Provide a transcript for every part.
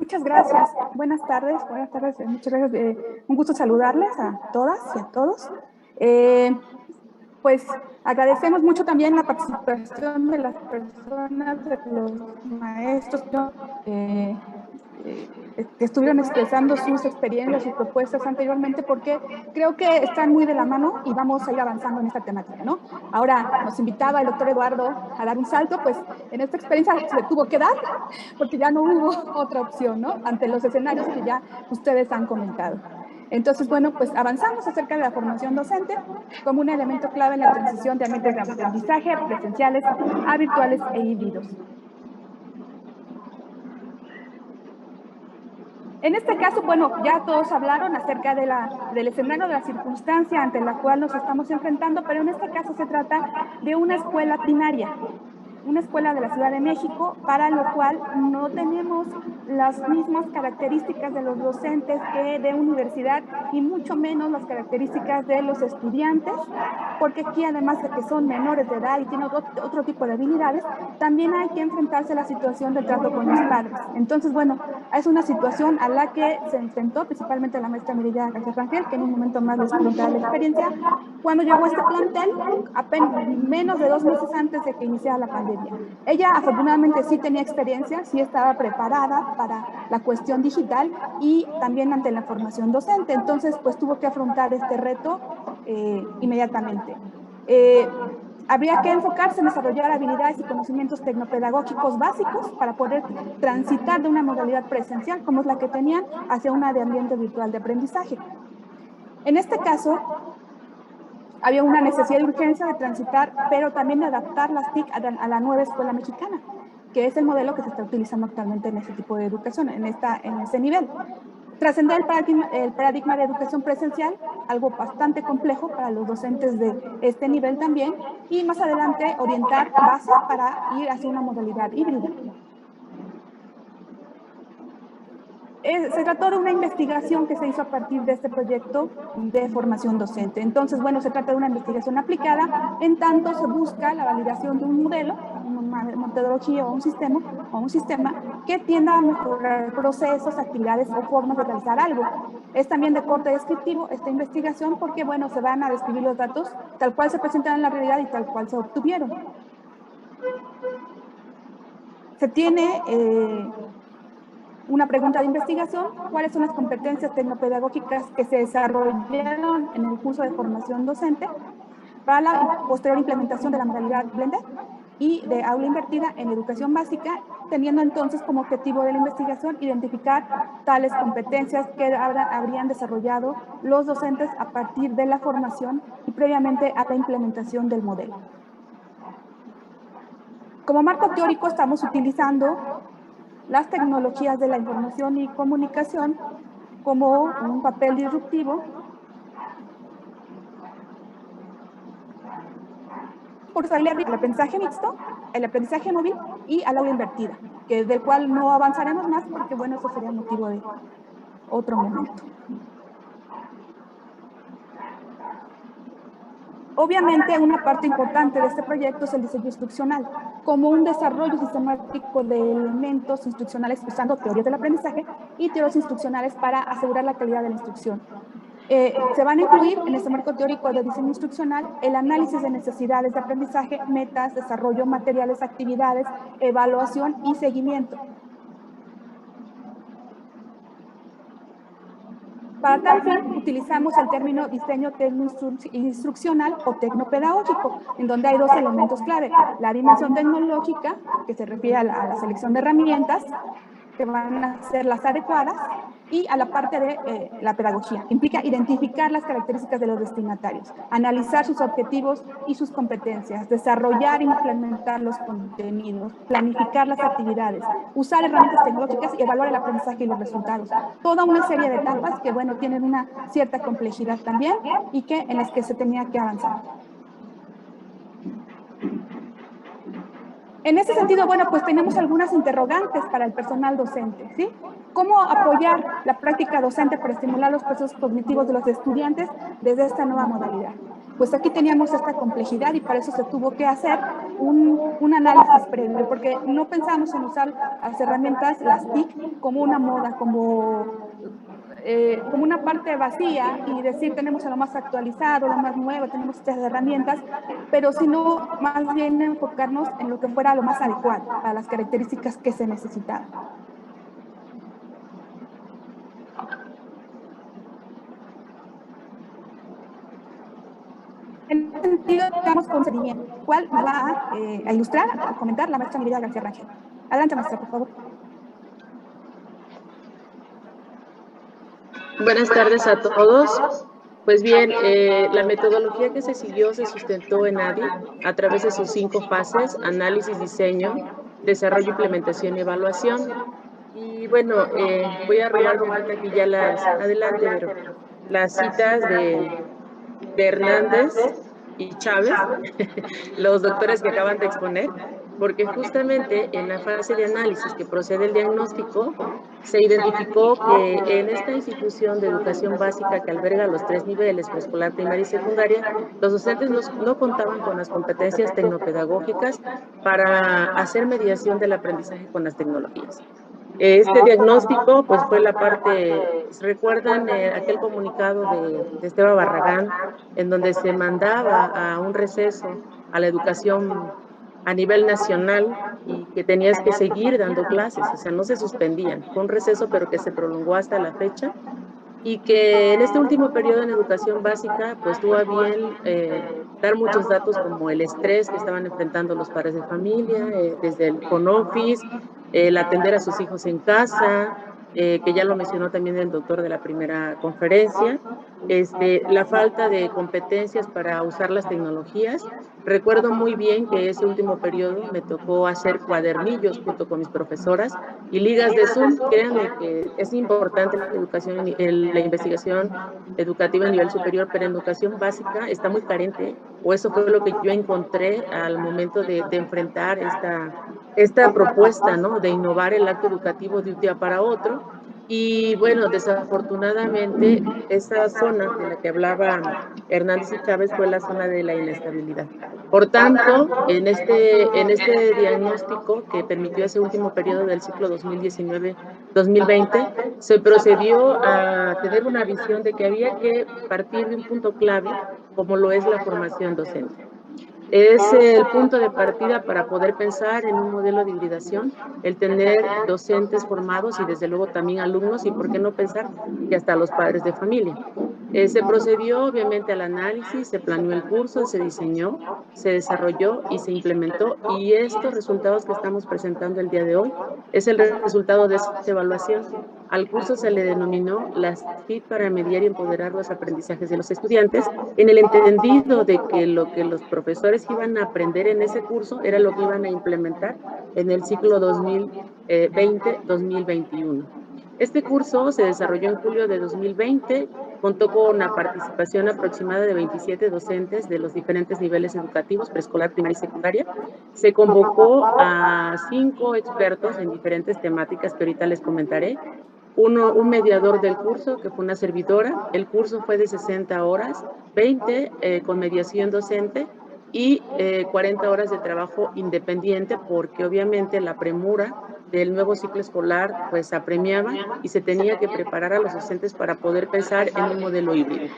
Muchas gracias. Buenas tardes. Buenas tardes. Muchas gracias. Un gusto saludarles a todas y a todos. Eh, pues agradecemos mucho también la participación de las personas, de los maestros eh, que estuvieron expresando sus experiencias, sus propuestas anteriormente, porque creo que están muy de la mano y vamos a ir avanzando en esta temática, ¿no? Ahora nos invitaba el doctor Eduardo a dar un salto, pues en esta experiencia se le tuvo que dar, porque ya no hubo otra opción, ¿no? Ante los escenarios que ya ustedes han comentado. Entonces, bueno, pues avanzamos acerca de la formación docente como un elemento clave en la transición de ambientes de aprendizaje presenciales a virtuales e híbridos. En este caso, bueno, ya todos hablaron acerca del escenario, de la circunstancia ante la cual nos estamos enfrentando, pero en este caso se trata de una escuela binaria, una escuela de la Ciudad de México, para lo cual no tenemos las mismas características de los docentes que de universidad y mucho menos las características de los estudiantes, porque aquí además de que son menores de edad y tienen otro tipo de habilidades, también hay que enfrentarse a la situación del trato con los padres. Entonces, bueno, es una situación a la que se enfrentó principalmente la maestra Mirella García Rangel, que en un momento más les contará la experiencia, cuando llegó a este plantel, apenas menos de 2 meses antes de que iniciara la pandemia. Ella afortunadamente sí tenía experiencia, sí estaba preparada para la cuestión digital y también ante la formación docente. Entonces, pues tuvo que afrontar este reto inmediatamente. Habría que enfocarse en desarrollar habilidades y conocimientos tecnopedagógicos básicos para poder transitar de una modalidad presencial, como es la que tenían, hacia una de ambiente virtual de aprendizaje. En este caso, había una necesidad de urgencia de transitar, pero también de adaptar las TIC a la nueva escuela mexicana, que es el modelo que se está utilizando actualmente en este tipo de educación, en ese nivel. Trascender el paradigma de educación presencial, algo bastante complejo para los docentes de este nivel también, y más adelante orientar bases para ir hacia una modalidad híbrida. Se trató de una investigación que se hizo a partir de este proyecto de formación docente. Entonces, bueno, se trata de una investigación aplicada, en tanto se busca la validación de un modelo, una metodología o un sistema que tienda a mejorar procesos, actividades o formas de realizar algo. Es también de corte descriptivo esta investigación porque, bueno, se van a describir los datos tal cual se presentan en la realidad y tal cual se obtuvieron. Se tiene una pregunta de investigación: ¿cuáles son las competencias tecnopedagógicas que se desarrollaron en el curso de formación docente para la posterior implementación de la modalidad blended y de aula invertida en educación básica, teniendo entonces como objetivo de la investigación identificar tales competencias que habrían desarrollado los docentes a partir de la formación y previamente a la implementación del modelo? Como marco teórico estamos utilizando las tecnologías de la información y comunicación como un papel disruptivo por salir el aprendizaje mixto, el aprendizaje móvil y al aula invertida, del cual no avanzaremos más porque, bueno, eso sería motivo de otro momento. Obviamente, una parte importante de este proyecto es el diseño instruccional, como un desarrollo sistemático de elementos instruccionales usando teorías del aprendizaje y teorías instruccionales para asegurar la calidad de la instrucción. Se van a incluir en este marco teórico de diseño instruccional el análisis de necesidades de aprendizaje, metas, desarrollo, materiales, actividades, evaluación y seguimiento. Para tal fin, utilizamos el término diseño tecno-instruccional o tecnopedagógico, en donde hay dos elementos clave: la dimensión tecnológica, que se refiere a la selección de herramientas que van a ser las adecuadas, y a la parte de la pedagogía, que implica identificar las características de los destinatarios, analizar sus objetivos y sus competencias, desarrollar e implementar los contenidos, planificar las actividades, usar herramientas tecnológicas y evaluar el aprendizaje y los resultados. Toda una serie de etapas que, bueno, tienen una cierta complejidad también y en las que se tenía que avanzar. En ese sentido, bueno, pues tenemos algunas interrogantes para el personal docente, ¿sí? ¿Cómo apoyar la práctica docente para estimular los procesos cognitivos de los estudiantes desde esta nueva modalidad? pues aquí teníamos esta complejidad y para eso se tuvo que hacer un análisis previo, porque no pensamos en usar las herramientas, las TIC, como una moda, como una parte vacía y decir tenemos a lo más actualizado, lo más nuevo, tenemos estas herramientas, pero sino más bien enfocarnos en lo que fuera lo más adecuado para las características que se necesitaban. En ese sentido, estamos con seguimiento, cuál nos va a ilustrar, a comentar la maestra Mireya García Rangel. Adelante, maestra, por favor. Buenas tardes a todos. Pues bien, la metodología que se siguió se sustentó en ADI a través de sus 5 fases: análisis, diseño, desarrollo, implementación y evaluación. Y bueno, voy a robarme ahorita aquí ya adelante, pero las citas de Hernández y Chávez, los doctores que acaban de exponer, porque justamente en la fase de análisis que procede el diagnóstico, se identificó que en esta institución de educación básica que alberga los 3 niveles, preescolar, primaria y secundaria, los docentes no contaban con las competencias tecnopedagógicas para hacer mediación del aprendizaje con las tecnologías. Este diagnóstico, pues fue la parte, ¿recuerdan aquel comunicado de Esteban Barragán, en donde se mandaba a un receso a la educación a nivel nacional y que tenías que seguir dando clases? O sea, no se suspendían, fue un receso pero que se prolongó hasta la fecha, y que en este último periodo en educación básica, pues tuvo a bien dar muchos datos como el estrés que estaban enfrentando los padres de familia, desde el home office, el atender a sus hijos en casa, que ya lo mencionó también el doctor de la primera conferencia, la falta de competencias para usar las tecnologías. Recuerdo muy bien que ese último periodo me tocó hacer cuadernillos junto con mis profesoras y ligas de Zoom. Créanme que es importante la educación, la investigación educativa a nivel superior, pero en educación básica está muy carente, o eso fue lo que yo encontré al momento de enfrentar esta propuesta, ¿no?, de innovar el acto educativo de un día para otro. Y bueno, desafortunadamente, esa zona de la que hablaba Hernández y Chávez fue la zona de la inestabilidad. Por tanto, en este diagnóstico que permitió ese último periodo del ciclo 2019-2020, se procedió a tener una visión de que había que partir de un punto clave, como lo es la formación docente. Es el punto de partida para poder pensar en un modelo de hibridación, el tener docentes formados y desde luego también alumnos, y por qué no pensar que hasta los padres de familia. Se procedió obviamente al análisis, se planeó el curso, se diseñó, se desarrolló y se implementó, y estos resultados que estamos presentando el día de hoy es el resultado de esta evaluación. Al curso se le denominó las TIC para mediar y empoderar los aprendizajes de los estudiantes, en el entendido de que lo que los profesores iban a aprender en ese curso era lo que iban a implementar en el ciclo 2020-2021. Este curso se desarrolló en julio de 2020, contó con una participación aproximada de 27 docentes de los diferentes niveles educativos, preescolar, primaria y secundaria. Se convocó a 5 expertos en diferentes temáticas que ahorita les comentaré. Un mediador del curso, que fue una servidora. El curso fue de 60 horas, 20 con mediación docente y 40 horas de trabajo independiente, porque obviamente la premura del nuevo ciclo escolar pues apremiaba y se tenía que preparar a los docentes para poder pensar en un modelo híbrido.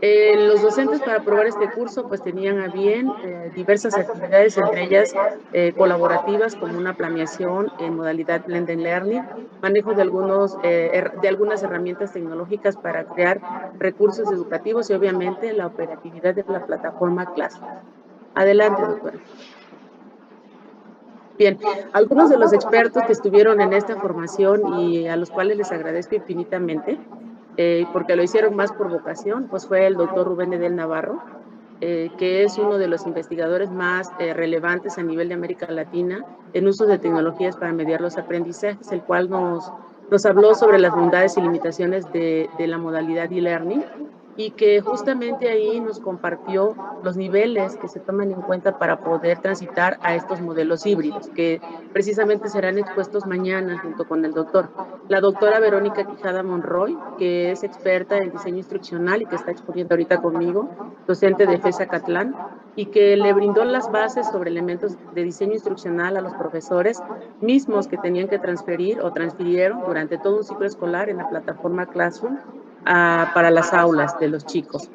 Los docentes para aprobar este curso pues tenían a bien diversas actividades, entre ellas colaborativas, como una planeación en modalidad Blended Learning, manejo de algunas herramientas tecnológicas para crear recursos educativos y obviamente la operatividad de la plataforma Class. Adelante, doctora. Bien, algunos de los expertos que estuvieron en esta formación y a los cuales les agradezco infinitamente, porque lo hicieron más por vocación, pues fue el doctor Rubén Edel Navarro, que es uno de los investigadores más relevantes a nivel de América Latina en uso de tecnologías para mediar los aprendizajes, el cual nos habló sobre las bondades y limitaciones de la modalidad e-learning. y que justamente ahí nos compartió los niveles que se toman en cuenta para poder transitar a estos modelos híbridos, que precisamente serán expuestos mañana junto con el doctor. La doctora Verónica Quijada Monroy, que es experta en diseño instruccional y que está exponiendo ahorita conmigo, docente de FES Acatlán, y que le brindó las bases sobre elementos de diseño instruccional a los profesores mismos que tenían que transferir o transfirieron durante todo un ciclo escolar en la plataforma Classroom para las aulas de los chicos.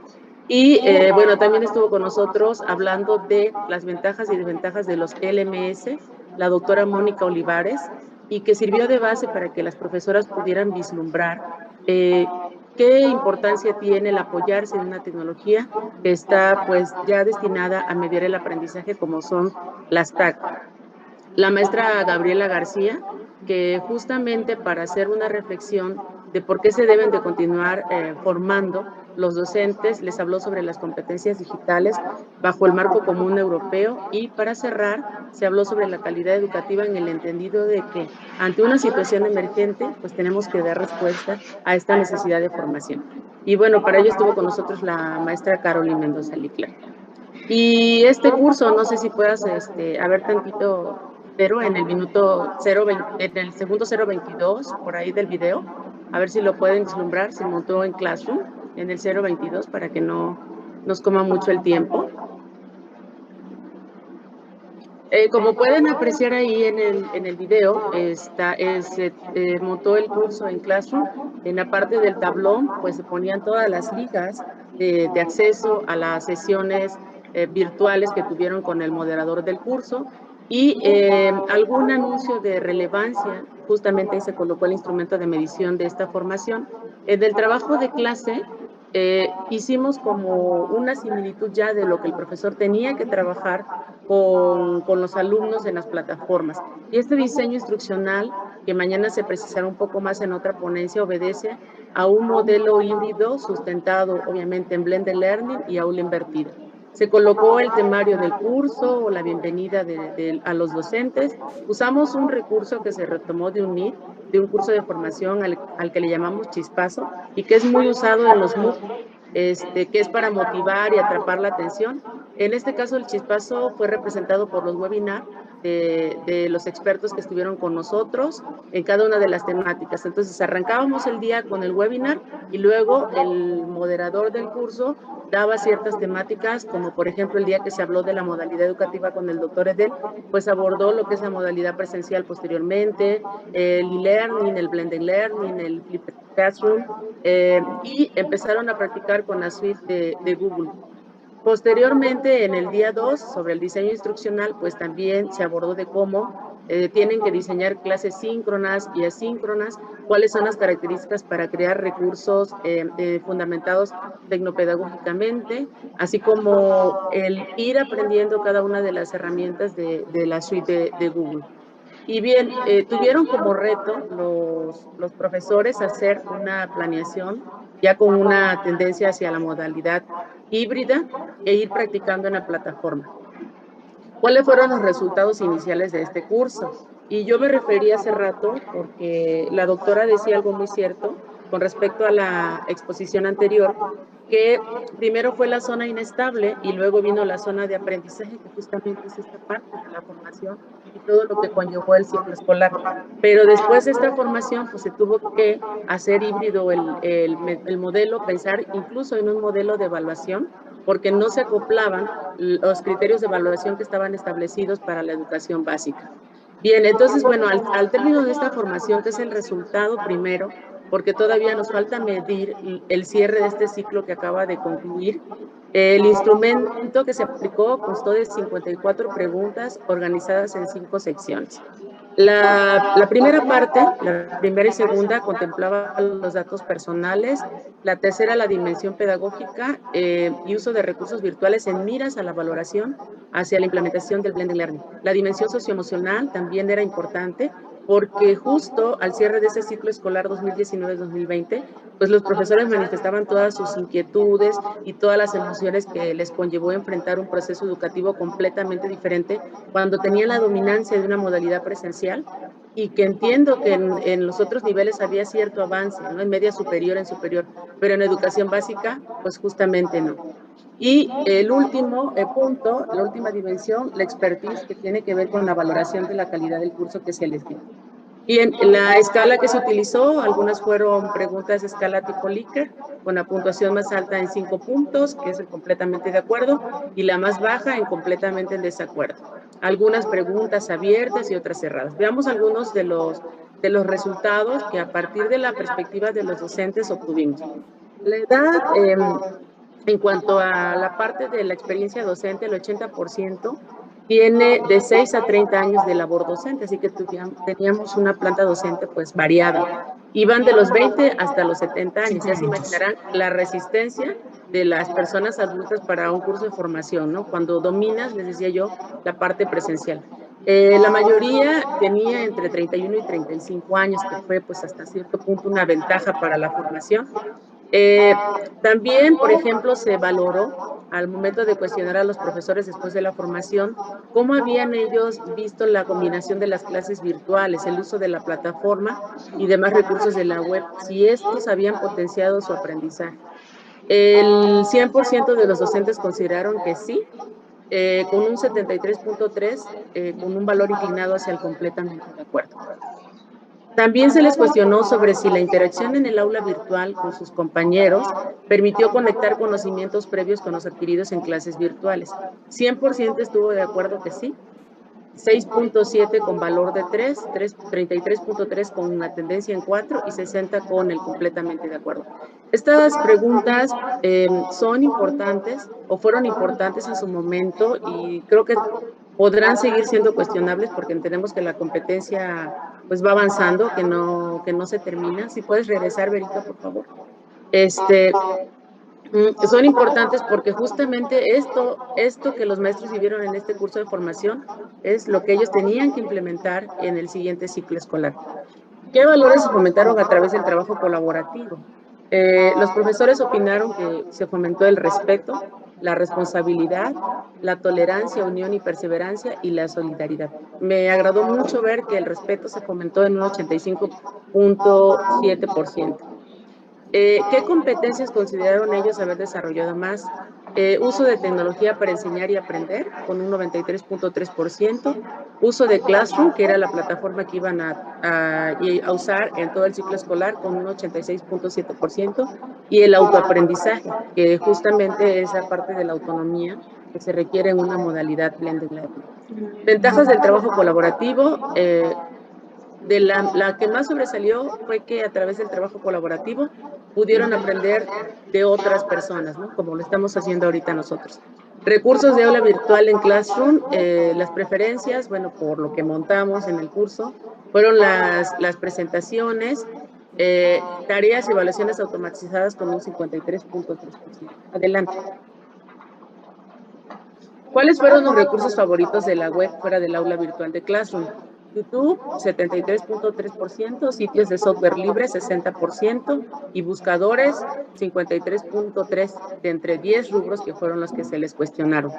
Y bueno, también estuvo con nosotros hablando de las ventajas y desventajas de los LMS, la doctora Mónica Olivares, y que sirvió de base para que las profesoras pudieran vislumbrar qué importancia tiene el apoyarse en una tecnología que está pues ya destinada a mediar el aprendizaje como son las TAC. La maestra Gabriela García, que justamente para hacer una reflexión de por qué se deben de continuar formando los docentes, les habló sobre las competencias digitales bajo el marco común europeo y para cerrar se habló sobre la calidad educativa en el entendido de que ante una situación emergente pues tenemos que dar respuesta a esta necesidad de formación. Y bueno, para ello estuvo con nosotros la maestra Carolina Mendoza Licler. Y este curso, no sé si puedas a ver tantito, pero en el minuto 0, en el segundo 0:22, por ahí del video, a ver si lo pueden vislumbrar, se montó en Classroom, en el 0:22, para que no nos coma mucho el tiempo. Como pueden apreciar ahí en el video, montó el curso en Classroom. En la parte del tablón, pues se ponían todas las ligas de acceso a las sesiones virtuales que tuvieron con el moderador del curso y algún anuncio de relevancia. Justamente ahí se colocó el instrumento de medición de esta formación. Del trabajo de clase, hicimos como una similitud ya de lo que el profesor tenía que trabajar con los alumnos en las plataformas. Y este diseño instruccional, que mañana se precisará un poco más en otra ponencia, obedece a un modelo híbrido sustentado obviamente en Blended Learning y aula invertida. Se colocó el temario del curso o la bienvenida a los docentes. Usamos un recurso que se retomó de un MIT, de un curso de formación al que le llamamos Chispazo y que es muy usado en los MOOC, que es para motivar y atrapar la atención. En este caso, el Chispazo fue representado por los webinars de los expertos que estuvieron con nosotros en cada una de las temáticas. Entonces, arrancábamos el día con el webinar y luego el moderador del curso daba ciertas temáticas, como por ejemplo el día que se habló de la modalidad educativa con el doctor Edel, pues abordó lo que es la modalidad presencial posteriormente, el e-learning, el blended learning, el flipped classroom, y empezaron a practicar con la suite de Google. Posteriormente, en el día 2, sobre el diseño instruccional, pues también se abordó de cómo tienen que diseñar clases síncronas y asíncronas, cuáles son las características para crear recursos fundamentados tecnopedagógicamente, así como el ir aprendiendo cada una de las herramientas de la suite de Google. Y bien, tuvieron como reto los profesores hacer una planeación ya con una tendencia hacia la modalidad híbrida e ir practicando en la plataforma. ¿Cuáles fueron los resultados iniciales de este curso? Y yo me referí hace rato porque la doctora decía algo muy cierto con respecto a la exposición anterior, que primero fue la zona inestable y luego vino la zona de aprendizaje, que justamente es esta parte de la formación y todo lo que conllevó el ciclo escolar. Pero después de esta formación, pues se tuvo que hacer híbrido el modelo, pensar incluso en un modelo de evaluación, porque no se acoplaban los criterios de evaluación que estaban establecidos para la educación básica. Bien, entonces, bueno, al término de esta formación, que es el resultado primero, porque todavía nos falta medir el cierre de este ciclo que acaba de concluir, el instrumento que se aplicó constó de 54 preguntas organizadas en 5 secciones. La primera parte, la primera y segunda, contemplaba los datos personales, la tercera, la dimensión pedagógica y uso de recursos virtuales en miras a la valoración hacia la implementación del blended learning. La dimensión socioemocional también era importante porque justo al cierre de ese ciclo escolar 2019-2020, pues los profesores manifestaban todas sus inquietudes y todas las emociones que les conllevó enfrentar un proceso educativo completamente diferente cuando tenían la dominancia de una modalidad presencial, y que entiendo que en los otros niveles había cierto avance, ¿no? En media superior, en superior, pero en educación básica, pues justamente no. Y el último punto, la última dimensión, la expertise, que tiene que ver con la valoración de la calidad del curso que se les dio. Bien, la escala que se utilizó, algunas fueron preguntas de escala tipo Likert, con la puntuación más alta en 5 puntos, que es el completamente de acuerdo, y la más baja en completamente en desacuerdo. Algunas preguntas abiertas y otras cerradas. Veamos algunos de los resultados que a partir de la perspectiva de los docentes obtuvimos. La edad, en cuanto a la parte de la experiencia docente, el 80% tiene de 6 a 30 años de labor docente, así que teníamos una planta docente pues variada. Iban de los 20 hasta los 70 años, ya se imaginarán la resistencia de las personas adultas para un curso de formación, ¿no? Cuando dominas, les decía yo, la parte presencial. La mayoría tenía entre 31 y 35 años, que fue pues hasta cierto punto una ventaja para la formación. También, por ejemplo, se valoró al momento de cuestionar a los profesores después de la formación, cómo habían ellos visto la combinación de las clases virtuales, el uso de la plataforma y demás recursos de la web, si estos habían potenciado su aprendizaje. El 100% de los docentes consideraron que sí, con un 73.3, con un valor inclinado hacia el completamente de acuerdo. También se les cuestionó sobre si la interacción en el aula virtual con sus compañeros permitió conectar conocimientos previos con los adquiridos en clases virtuales. 100% estuvo de acuerdo que sí, 6.7 con valor de 3, 33.3 con una tendencia en 4 y 60 con el completamente de acuerdo. Estas preguntas son importantes o fueron importantes en su momento y creo que podrán seguir siendo cuestionables porque entendemos que la competencia pues va avanzando, que no se termina. Si puedes regresar, Verita, por favor. Son importantes porque justamente esto que los maestros vivieron en este curso de formación es lo que ellos tenían que implementar en el siguiente ciclo escolar. ¿Qué valores se fomentaron a través del trabajo colaborativo? Los profesores opinaron que se fomentó el respeto, la responsabilidad, la tolerancia, unión y perseverancia y la solidaridad. Me agradó mucho ver que el respeto se fomentó en un 85.7%. ¿Qué competencias consideraron ellos haber desarrollado más? Uso de tecnología para enseñar y aprender, con un 93.3%. Uso de Classroom, que era la plataforma que iban a usar en todo el ciclo escolar, con un 86.7%. Y el autoaprendizaje, que justamente es la parte de la autonomía que se requiere en una modalidad blended learning. Ventajas del trabajo colaborativo. De la que más sobresalió fue que a través del trabajo colaborativo pudieron aprender de otras personas, ¿no? Como lo estamos haciendo ahorita nosotros. Recursos de aula virtual en Classroom, las preferencias, bueno, por lo que montamos en el curso, fueron las presentaciones, tareas y evaluaciones automatizadas con un 53.3%. Adelante. ¿Cuáles fueron los recursos favoritos de la web fuera del aula virtual de Classroom? YouTube, 73.3%, sitios de software libre, 60%, y buscadores, 53.3%, de entre 10 rubros que fueron los que se les cuestionaron.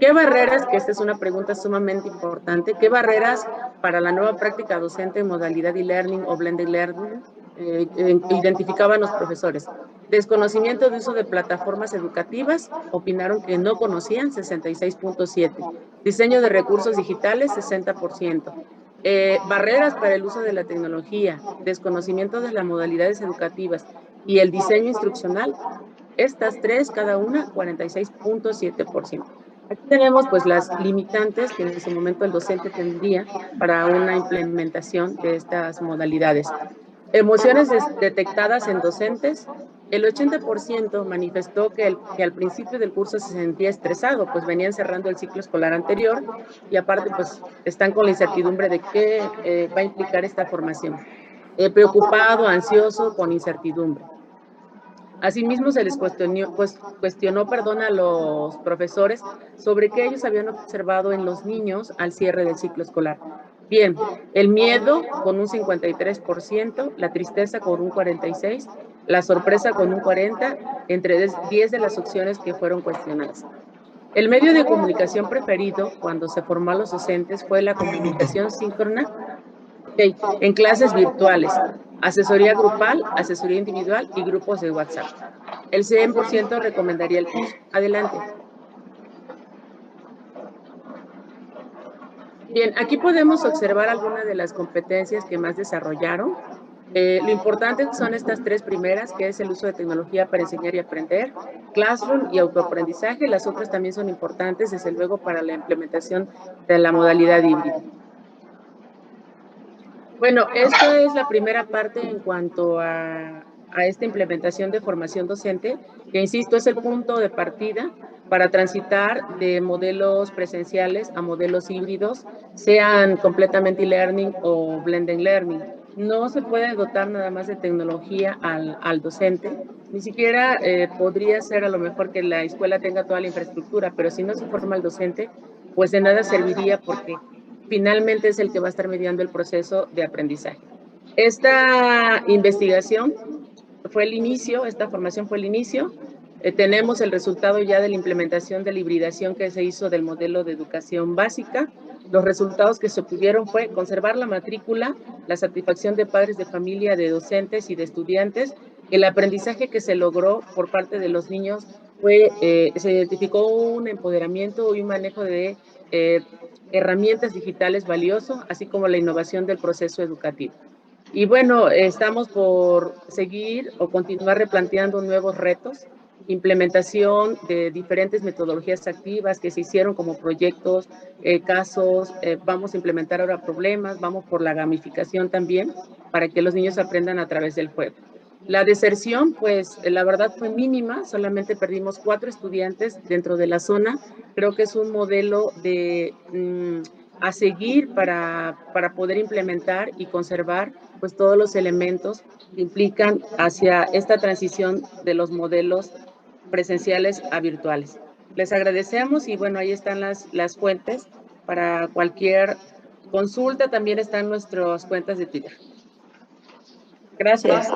¿Qué barreras, que esta es una pregunta sumamente importante, qué barreras para la nueva práctica docente en modalidad e-learning o blended learning identificaban los profesores? Desconocimiento de uso de plataformas educativas, opinaron que no conocían, 66.7%. Diseño de recursos digitales, 60%. Barreras para el uso de la tecnología, desconocimiento de las modalidades educativas y el diseño instruccional, estas tres, cada una, 46.7%. Aquí tenemos pues las limitantes que en ese momento el docente tendría para una implementación de estas modalidades. Emociones detectadas en docentes. El 80% manifestó que al principio del curso se sentía estresado, pues venían cerrando el ciclo escolar anterior y aparte pues están con la incertidumbre de qué va a implicar esta formación. Preocupado, ansioso, con incertidumbre. Asimismo, se les cuestionó a los profesores sobre qué ellos habían observado en los niños al cierre del ciclo escolar. Bien, el miedo con un 53%, la tristeza con un 46%, la sorpresa con un 40%, entre 10 de las opciones que fueron cuestionadas. El medio de comunicación preferido cuando se formó a los docentes fue la comunicación síncrona en clases virtuales, asesoría grupal, asesoría individual y grupos de WhatsApp. El 100% recomendaría el curso. Adelante. Bien, aquí podemos observar algunas de las competencias que más desarrollaron. Lo importante son estas tres primeras, que es el uso de tecnología para enseñar y aprender, Classroom y autoaprendizaje. Las otras también son importantes, desde luego, para la implementación de la modalidad híbrida. Bueno, esta es la primera parte en cuanto a esta implementación de formación docente, que insisto, es el punto de partida para transitar de modelos presenciales a modelos híbridos, sean completamente e-learning o blended learning. No se puede dotar nada más de tecnología al docente, ni siquiera podría ser a lo mejor que la escuela tenga toda la infraestructura, pero si no se forma el docente, pues de nada serviría, porque finalmente es el que va a estar mediando el proceso de aprendizaje. Esta investigación fue el inicio, esta formación fue el inicio. Tenemos el resultado ya de la implementación de la hibridación que se hizo del modelo de educación básica. Los resultados que se obtuvieron fue conservar la matrícula, la satisfacción de padres de familia, de docentes y de estudiantes. El aprendizaje que se logró por parte de los niños fue, se identificó un empoderamiento y un manejo de herramientas digitales valioso, así como la innovación del proceso educativo. Y bueno, estamos por seguir o continuar replanteando nuevos retos, implementación de diferentes metodologías activas que se hicieron como proyectos, casos, vamos a implementar ahora problemas, vamos por la gamificación también, para que los niños aprendan a través del juego. La deserción, pues la verdad fue mínima, solamente perdimos 4 estudiantes dentro de la zona. Creo que es un modelo de a seguir para poder implementar y conservar pues todos los elementos que implican hacia esta transición de los modelos presenciales a virtuales. Les agradecemos y bueno, ahí están las fuentes para cualquier consulta, también están nuestras cuentas de Twitter. Gracias.